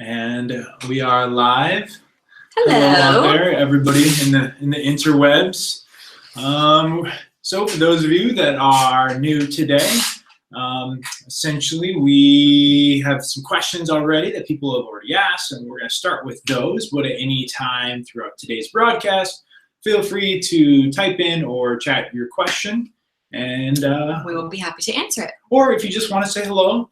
And we are live. Hello. Hello out there, everybody in the interwebs. So for those of you that are new today, essentially we have some questions already that people have already asked, and we're going to start with those. But at any time throughout today's broadcast, feel free to type in or chat your question, and we will be happy to answer it. Or if you just want to say hello,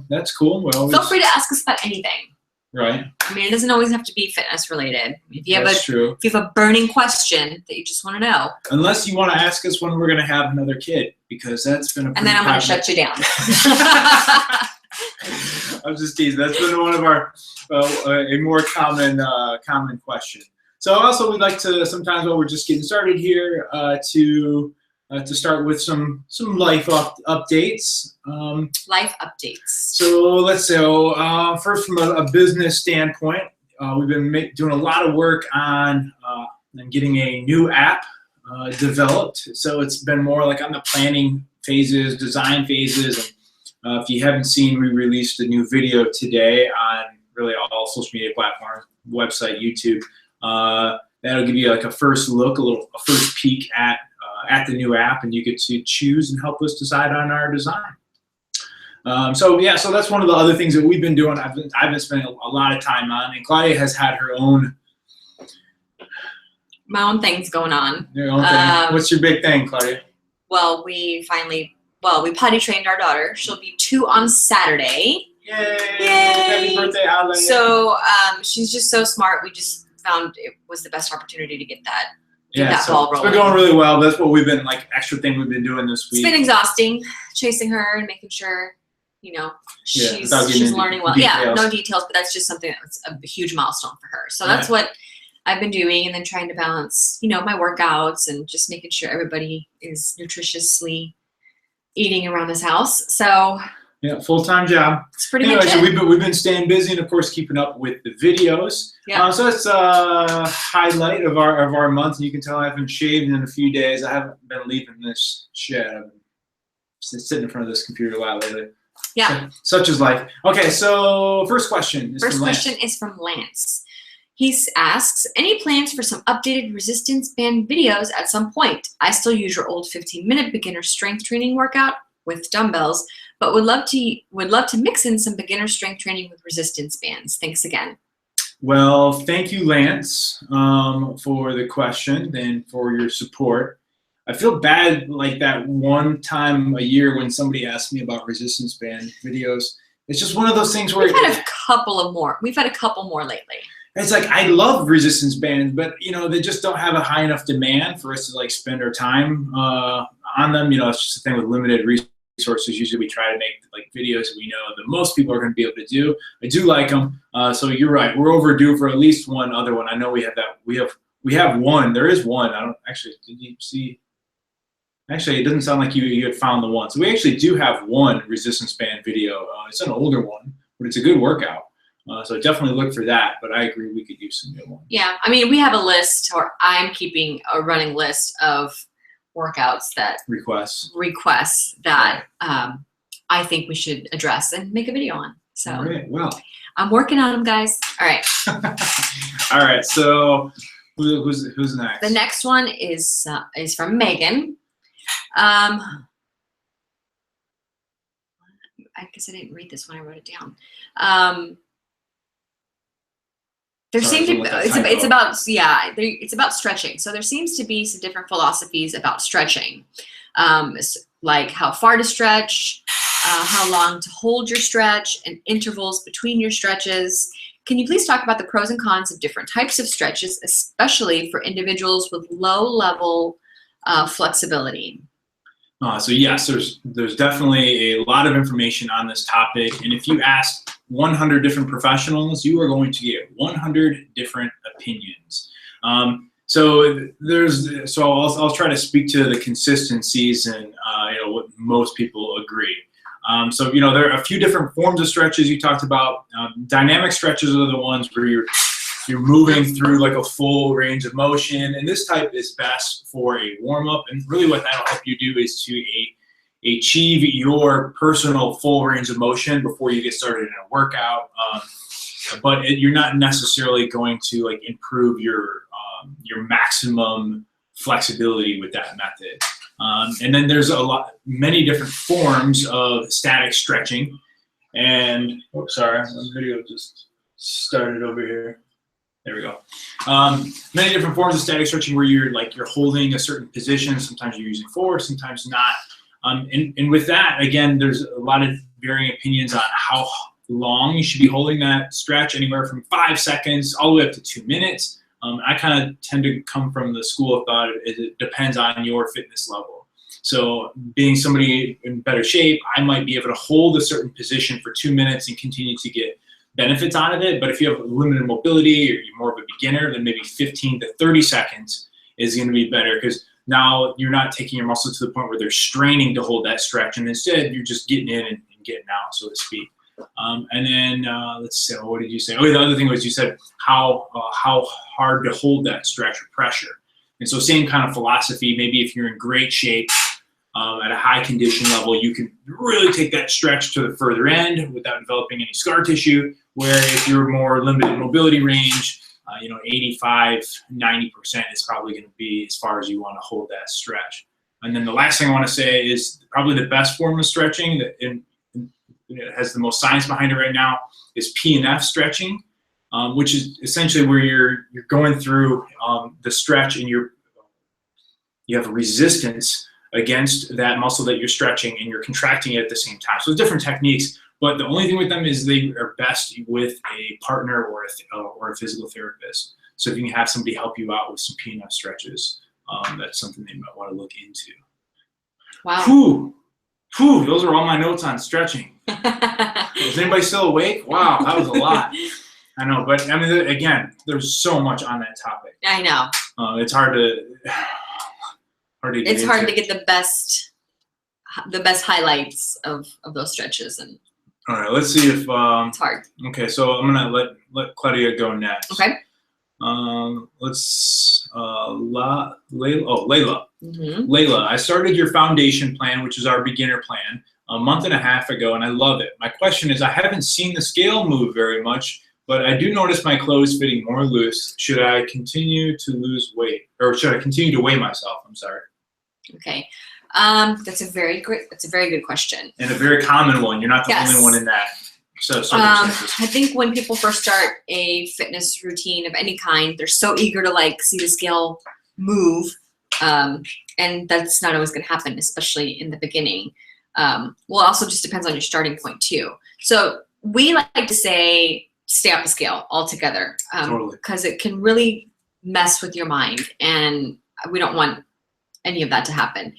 that's cool. Feel free to ask us about anything. Right. I mean, it doesn't always have to be fitness related. If you have true. If you have a burning question that you just want to know. Unless you want to ask us when we're going to have another kid, because that's been a. And then I'm going to shut you down. I'm just teasing. That's been one of our a more common question. So also we'd like to sometimes while we're just getting started here to start with some life updates. Life updates. So let's say first from a business standpoint, we've been doing a lot of work on getting a new app developed. So it's been more like on the planning phases, design phases. And if you haven't seen, we released a new video today on really all social media platforms, website, YouTube. That'll give you like a first look, a first peek at the new app, and you get to choose and help us decide on our design. So that's one of the other things that we've been doing. I've been spending a lot of time on, and Claudia has had her own. My own things going on. Your own thing. What's your big thing, Claudia? Well, we potty trained our daughter. She'll be 2 on Saturday. Yay! Happy birthday, Ale. So she's just so smart. We just found it was the best opportunity to get that. Ball rolling. It's been going really well. That's what we've been extra thing we've been doing this week. It's been exhausting, chasing her and making sure, she's learning well. Details. Yeah, no details, but that's just something that's a huge milestone for her. So that's what I've been doing, and then trying to balance, my workouts and just making sure everybody is nutritiously eating around this house. So yeah, full-time job. It's pretty much so it. we've been staying busy, and of course keeping up with the videos. Yeah. So that's a highlight of our month. And you can tell I haven't shaved in a few days. I haven't been leaving this shed. I've been sitting in front of this computer a lot lately. Yeah. So, such is life. Okay, so first question is from Lance. He asks, any plans for some updated resistance band videos at some point? I still use your old 15-minute beginner strength training workout with dumbbells, but would love to mix in some beginner strength training with resistance bands. Thanks again. Well, thank you, Lance, for the question and for your support. I feel bad like that one time a year when somebody asks me about resistance band videos. It's just one of those things where We've had a couple more lately. It's like, I love resistance bands, but they just don't have a high enough demand for us to spend our time on them. It's just a thing with limited resources. Usually we try to make videos that we know that most people are going to be able to do. I do like them. So you're right. We're overdue for at least one other one. I know we have that. We have one. There is one. I don't actually. Did you see? Actually, it doesn't sound like you had found the one. So we actually do have one resistance band video. It's an older one, but it's a good workout. So definitely look for that. But I agree, we could use some new ones. Yeah, I mean, we have a list, or I'm keeping a running list of workouts that requests that I think we should address and make a video on. So all right, well, I'm working on them, guys. All right. All right. So who's next? The next one is from Megan. I guess I didn't read this when I wrote it down. It's about stretching. So there seems to be some different philosophies about stretching, like how far to stretch, how long to hold your stretch, and intervals between your stretches. Can you please talk about the pros and cons of different types of stretches, especially for individuals with low level flexibility? So yes, there's definitely a lot of information on this topic, and if you ask 100 different professionals, you are going to get 100 different opinions. So I'll try to speak to the consistencies and what most people agree. So there are a few different forms of stretches you talked about. Dynamic stretches are the ones where you're moving through like a full range of motion, and this type is best for a warm-up. And really what that'll help you do is to achieve your personal full range of motion before you get started in a workout. but you're not necessarily going to like improve your maximum flexibility with that method. And then there's many different forms of static stretching. And sorry, my video just started over here. There we go. Many different forms of static stretching where you're holding a certain position. Sometimes you're using force, sometimes not. And with that, again, there's a lot of varying opinions on how long you should be holding that stretch, anywhere from 5 seconds all the way up to 2 minutes. I kind of tend to come from the school of thought it depends on your fitness level. So being somebody in better shape, I might be able to hold a certain position for 2 minutes and continue to get benefits out of it. But if you have limited mobility or you're more of a beginner, then maybe 15 to 30 seconds is going to be better, because now you're not taking your muscle to the point where they're straining to hold that stretch, and instead you're just getting in and getting out, so to speak. And then let's see, what did you say? Oh, the other thing was you said how hard to hold that stretch or pressure. And so same kind of philosophy. Maybe if you're in great shape at a high condition level, you can really take that stretch to the further end without developing any scar tissue. Where if you're more limited mobility range, 85, 90% is probably going to be as far as you want to hold that stretch. And then the last thing I want to say is probably the best form of stretching that it has the most science behind it right now is PNF stretching, which is essentially where you're going through the stretch and you have resistance against that muscle that you're stretching, and you're contracting it at the same time. So different techniques, but the only thing with them is they are best with a partner or a physical therapist. So if you can have somebody help you out with some PNF stretches, that's something they might want to look into. Wow. Whew, those are all my notes on stretching. Is anybody still awake? Wow, that was a lot. I know, but I mean, again, there's so much on that topic. I know. It's hard to It's hard to get the best highlights of those stretches, and all right, let's see if it's hard. Okay, so I'm gonna let Claudia go next. Okay. Let's Layla. Mm-hmm. Layla, I started your foundation plan, which is our beginner plan, a month and a half ago, and I love it. My question is, I haven't seen the scale move very much, but I do notice my clothes fitting more loose. Should I continue to lose weight, or should I continue to weigh myself? I'm sorry. Okay. That's a very good question. And a very common one. You're not the only one in that set of circumstances. I think when people first start a fitness routine of any kind, they're so eager to see the scale move. And that's not always going to happen, especially in the beginning. Well, it also just depends on your starting point too. So we like to say, stay off the scale altogether. Totally. Because it can really mess with your mind, and we don't want any of that to happen.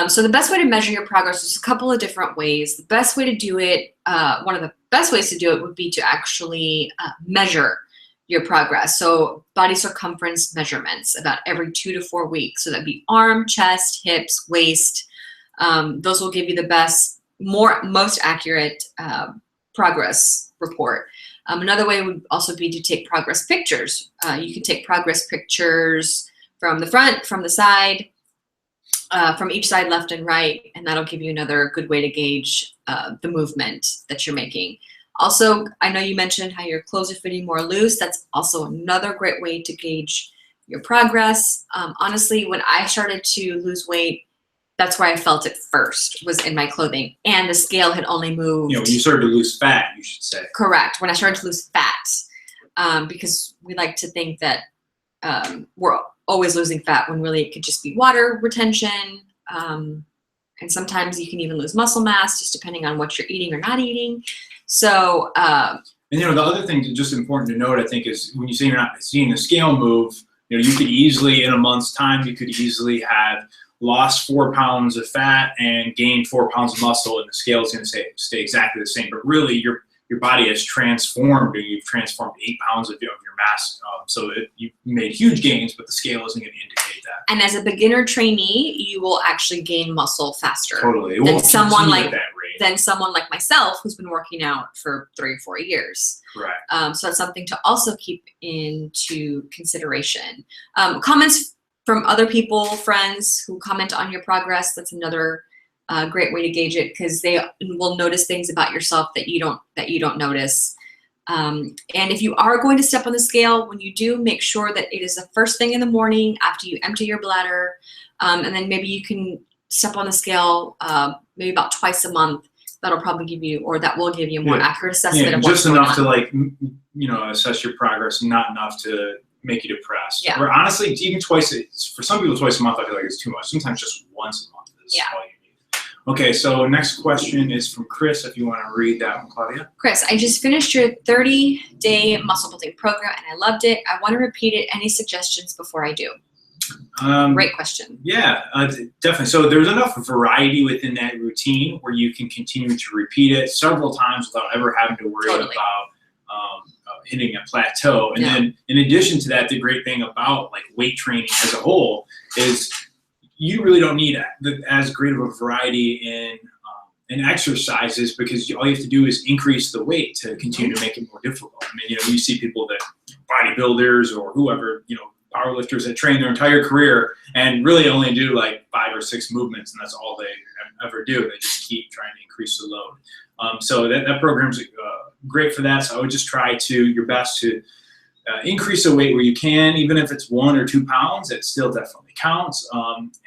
So the best way to measure your progress is a couple of different ways. The best way to do it, one of the best ways to do it would be to actually measure your progress. So body circumference measurements about every 2 to 4 weeks. So that'd be arm, chest, hips, waist. Those will give you the most accurate progress report. Another way would also be to take progress pictures. You can take progress pictures from the front, from the side, from each side, left and right, and that'll give you another good way to gauge the movement that you're making. Also, I know you mentioned how your clothes are fitting more loose. That's also another great way to gauge your progress. Honestly, when I started to lose weight, that's where I felt it first, was in my clothing, and the scale had only moved. When you started to lose fat, you should say. Correct. When I started to lose fat, because we like to think that we're always losing fat, when really it could just be water retention. And sometimes you can even lose muscle mass, just depending on what you're eating or not eating. So, and the other thing that's just important to note, I think, is when you say you're not seeing the scale move, you could easily, in a month's time, you could easily have lost 4 pounds of fat and gained 4 pounds of muscle, and the scale is going to stay exactly the same. But really, your body has transformed, or you've transformed 8 pounds of your mass. So you've made huge gains, but the scale isn't going to indicate that. And as a beginner trainee, you will actually gain muscle faster. Totally. It than won't someone continue like at that rate. Than someone like myself, who's been working out for 3 or 4 years. Correct. So that's something to also keep into consideration. Comments from other people, friends who comment on your progress. That's another great way to gauge it, because they will notice things about yourself that you don't notice. And if you are going to step on the scale, when you do, make sure that it is the first thing in the morning after you empty your bladder. And then maybe you can step on the scale maybe about twice a month. That'll probably give you, or that will give you a more accurate assessment of what's just enough to like, assess your progress, not enough to make you depressed. Yeah. Or honestly, even twice, for some people twice a month, I feel like it's too much. Sometimes just once a month is all you need. Okay, so next question is from Chris, if you want to read that one, Claudia. Chris, I just finished your 30-day muscle building program and I loved it. I want to repeat it. Any suggestions before I do? Great question. Yeah, definitely. So there's enough variety within that routine where you can continue to repeat it several times without ever having to worry about hitting a plateau. And then in addition to that, the great thing about like weight training as a whole is you really don't need as great of a variety in exercises, because all you have to do is increase the weight to continue to make it more difficult. I mean, you see people that bodybuilders or whoever, powerlifters that train their entire career and really only do like 5 or 6 movements, and that's all they ever do. They just keep trying to increase the load. So that program's great for that. So I would just try your best to increase the weight where you can, even if it's 1 or 2 pounds, it still definitely counts.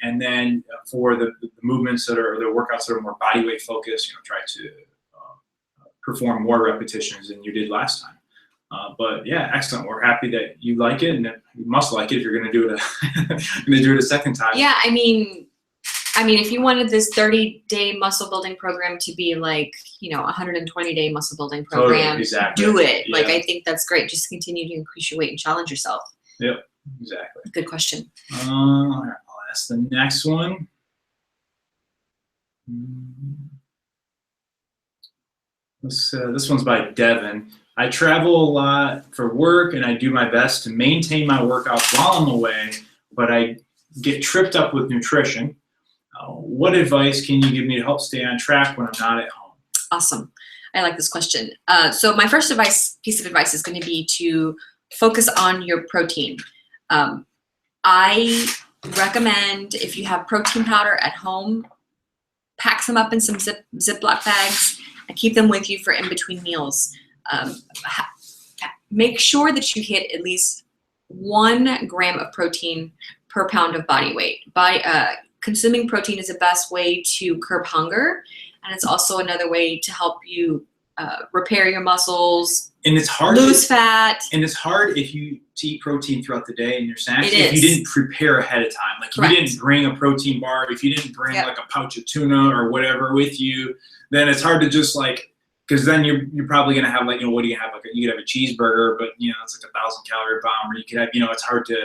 And then for the movements the workouts that are more body weight focused, try to perform more repetitions than you did last time. But yeah, excellent. We're happy that you like it, and you must like it if you're going to do it a second time. Yeah, I mean, if you wanted this 30-day muscle building program to be like, 120-day muscle building program, totally, exactly. Do it. Yeah. Like, I think that's great. Just continue to increase your weight and challenge yourself. Yep, exactly. Good question. I'll ask the next one. This one's by Devin. I travel a lot for work, and I do my best to maintain my workouts while I'm away, but I get tripped up with nutrition. What advice can you give me to help stay on track when I'm not at home? Awesome. I like this question. So my first piece of advice is going to be to focus on your protein. I recommend, if you have protein powder at home, pack some up in some Ziploc bags and keep them with you for in-between meals. Make sure that you hit at least 1 gram of protein per pound of body weight. Consuming protein is the best way to curb hunger, and it's also another way to help you repair your muscles, and it's hard lose fat. And it's hard to eat protein throughout the day in your snacks It if is. you didn't prepare ahead of time. Like, Correct. if you didn't bring a protein bar, if you didn't bring like a pouch of tuna or whatever with you, then it's hard to just because then you're probably gonna have what do you have? You could have a cheeseburger, but it's like 1,000 calorie bomb, or you could have it's hard to.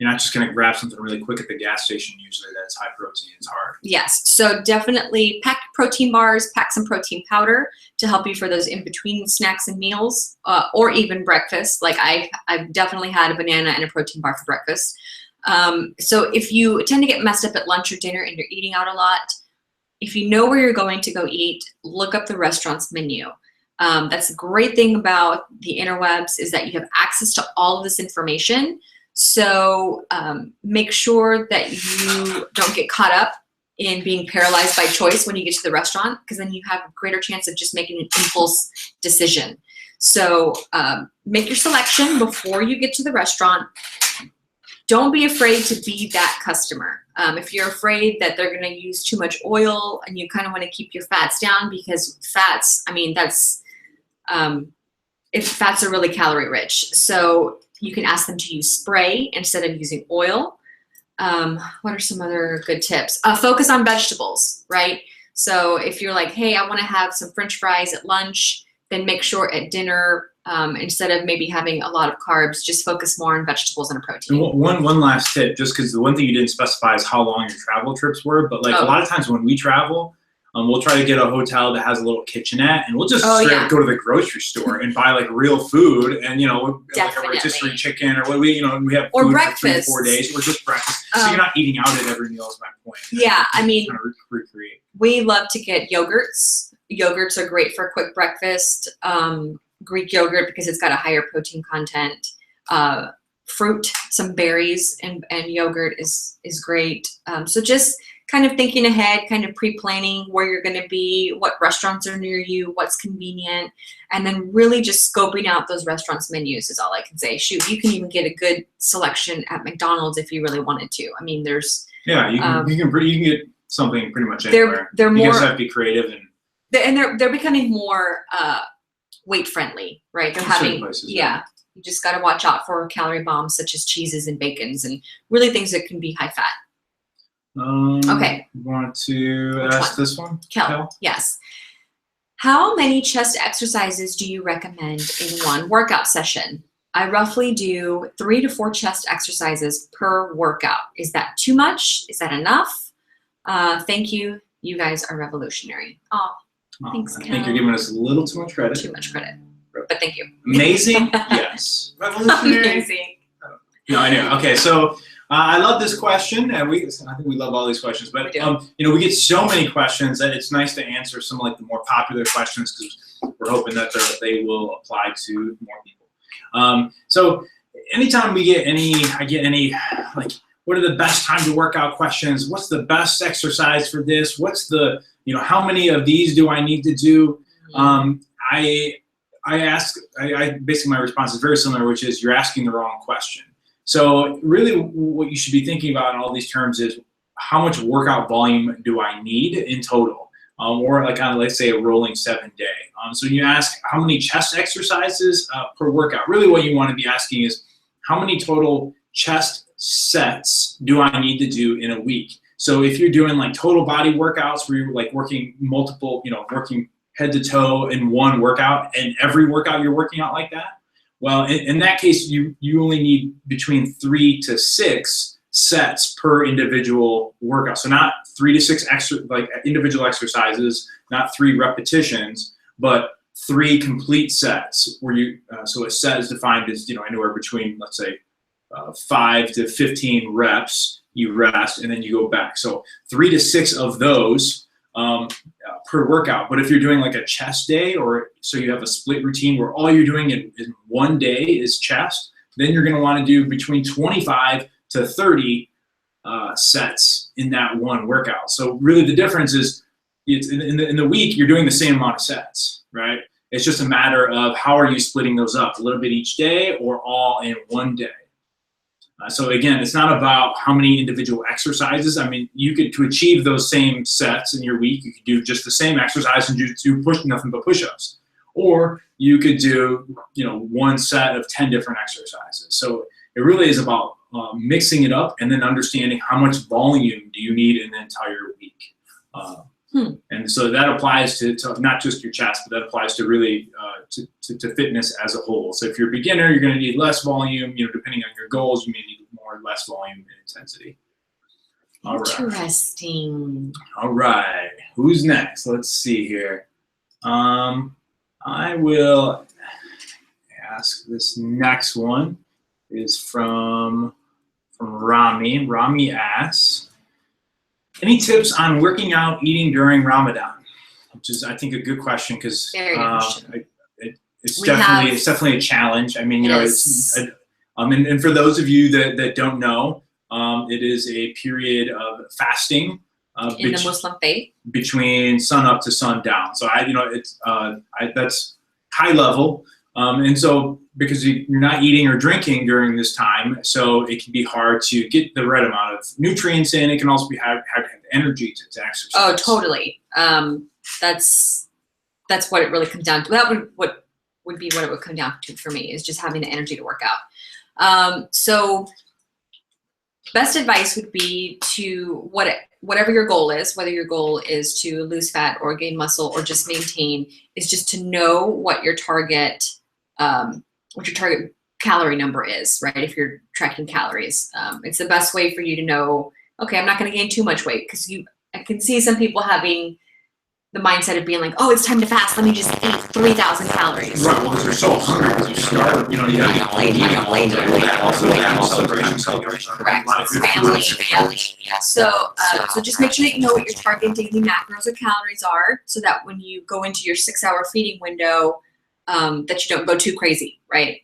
You're not just going to grab something really quick at the gas station usually that's high protein. It's hard. Yes. So definitely pack protein bars, pack some protein powder to help you for those in-between snacks and meals, or even breakfast. Like I've definitely had a banana and a protein bar for breakfast. So if you tend to get messed up at lunch or dinner and you're eating out a lot, if you know where you're going to go eat, look up the restaurant's menu. That's the great thing about the interwebs, is that you have access to all of this information. So make sure that you don't get caught up in being paralyzed by choice when you get to the restaurant, because then you have a greater chance of just making an impulse decision. So make your selection before you get to the restaurant. Don't be afraid to be that customer. If you're afraid that they're going to use too much oil and you kind of want to keep your fats down, because fats, if fats are really calorie rich. So you can ask them to use spray instead of using oil. What are some other good tips? Focus on vegetables, right? So if you're like, hey, I want to have some French fries at lunch, then make sure at dinner, instead of maybe having a lot of carbs, just focus more on vegetables and a protein. And one last tip, just because the one thing you didn't specify is how long your travel trips were, but a lot of times when we travel, we'll try to get a hotel that has a little kitchenette, and we'll just straight up go to the grocery store and buy real food, and like a rotisserie chicken, or what we have or food breakfast for 3 or 4 days, or just breakfast. So you're not eating out at every meal is my point. Yeah, Recreate. We love to get yogurts. Yogurts are great for a quick breakfast. Greek yogurt, because it's got a higher protein content. Fruit, some berries, and yogurt is great. So just kind of thinking ahead, kind of pre-planning where you're going to be, what restaurants are near you, what's convenient, and then really just scoping out those restaurants' menus is all I can say. Shoot, you can even get a good selection at McDonald's if you really wanted to. I mean, there's Yeah, you can get something pretty much anywhere. They're You more, just have to be creative and they're becoming more weight friendly, right? They're in certain having places, yeah. You just got to watch out for calorie bombs such as cheeses and bacons and really things that can be high fat. Okay. Want to Which ask one? this one? Kel, yes. How many chest exercises do you recommend in one workout session? I roughly do 3 to 4 chest exercises per workout. Is that too much? Is that enough? Thank you. You guys are revolutionary. Oh, thanks, I Kel. think you're giving us a little too much credit. Too much credit, but thank you. Amazing? Yes. Revolutionary? Amazing. No, I know. Okay, so I love this question, and I think we love all these questions. But We do. we get so many questions that it's nice to answer some like the more popular questions because we're hoping that they will apply to more people. So anytime I get any like, what are the best time to work out questions? What's the best exercise for this? What's the how many of these do I need to do? I basically my response is very similar, which is you're asking the wrong question. So really what you should be thinking about in all these terms is how much workout volume do I need in total? Or like on, let's say, a rolling 7-day. So you ask how many chest exercises per workout. Really what you want to be asking is how many total chest sets do I need to do in a week? So if you're doing like total body workouts where you're like working multiple, working head to toe in one workout, and every workout you're working out like that, well, in that case, you only need between 3 to 6 sets per individual workout. So not 3 to 6 individual exercises, not 3 repetitions, but 3 complete sets where so a set is defined as anywhere between, let's say, 5 to 15 reps. You rest and then you go back. So 3 to 6 of those per workout. But if you're doing like a chest day, or so you have a split routine where all you're doing in one day is chest, then you're going to want to do between 25 to 30 sets in that one workout. So really the difference is in the week, you're doing the same amount of sets, right? It's just a matter of how are you splitting those up, a little bit each day or all in one day. So again, it's not about how many individual exercises. I mean, to achieve those same sets in your week, you could do just the same exercise and do nothing but push-ups. Or you could do, one set of 10 different exercises. So it really is about mixing it up and then understanding how much volume do you need in the entire week. And so that applies to not just your chest, but that applies to really to fitness as a whole. So if you're a beginner, you're going to need less volume. Depending on your goals, you may need more or less volume and intensity. All right. Interesting. All right. Who's next? Let's see here. I will ask this next one. Is from Rami. Rami asks, any tips on working out, eating during Ramadan? Which is, I think, a good question because it's definitely a challenge. I mean, and for those of you that don't know, it is a period of fasting in the Muslim faith between sun up to sundown. So that's high level, and so because you're not eating or drinking during this time, so it can be hard to get the right amount of nutrients in. It can also be hard to have energy to exercise. Oh, totally. That's what it really comes down to. That would be what it would come down to for me, is just having the energy to work out. So best advice would be to whatever your goal is, whether your goal is to lose fat or gain muscle or just maintain, is just to know what your target calorie number is, right? If you're tracking calories, it's the best way for you to know, okay, I'm not going to gain too much weight, because I can see some people having the mindset of being like, oh, it's time to fast. Let me just eat 3,000 calories. Right, well, because you're so hungry because you start, you got late celebration. Correct. Family. So just make sure that you know what your target daily macros or calories are, so that when you go into your 6-hour feeding window, that you don't go too crazy, right?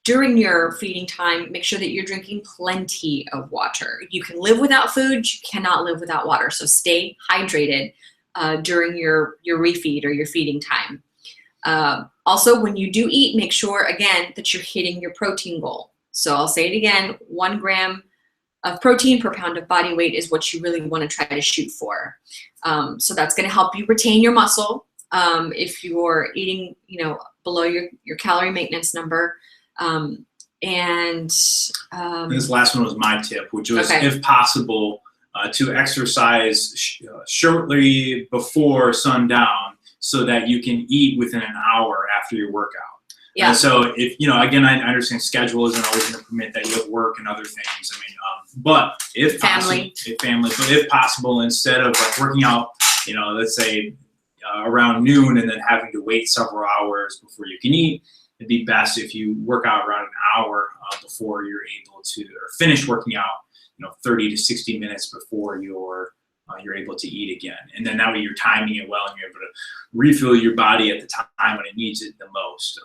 during your feeding time, make sure that you're drinking plenty of water. You can live without food, you cannot live without water. So stay hydrated during your refeed or your feeding time. Also, when you do eat, make sure, again, that you're hitting your protein goal. So I'll say it again, 1 gram of protein per pound of body weight is what you really want to try to shoot for. So that's going to help you retain your muscle if you're eating, below your calorie maintenance number. This last one was my tip, which was, if possible, to exercise shortly before sundown so that you can eat within an hour after your workout. Yeah. And so if, again, I understand schedule isn't always going to permit that. You have work and other things. I mean, but if possible, instead of like working out, let's say around noon and then having to wait several hours before you can eat, it'd be best if you work out around an hour before you're able to, or finish working out, 30 to 60 minutes before you're able to eat again. And then that way you're timing it well and you're able to refill your body at the time when it needs it the most.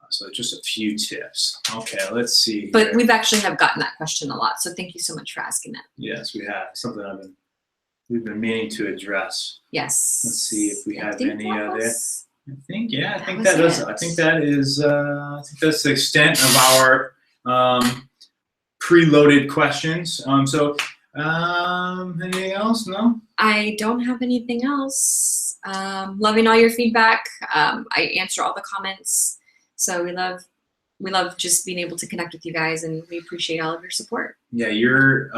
So just a few tips. Okay, let's see. But we've actually have gotten that question a lot. So thank you so much for asking that. Yes, we have. Something we've been meaning to address. Yes. Let's see if we have any other. I think that's the extent of our preloaded questions. Anything else? No? I don't have anything else. Loving all your feedback. I answer all the comments. So we love just being able to connect with you guys, and we appreciate all of your support. Yeah, your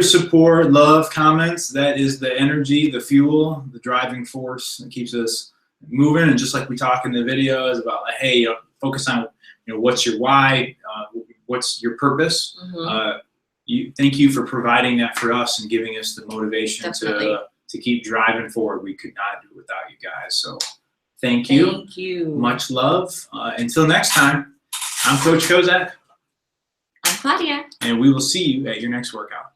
support, love, comments, that is the energy, the fuel, the driving force that keeps us moving. And just like we talk in the videos about, like, hey, focus on what's your why, what's your purpose. Thank you for providing that for us and giving us the motivation to keep driving forward. We could not do it without you guys. So thank you. Thank you. Much love. Until next time, I'm Coach Kozak. I'm Claudia. And we will see you at your next workout.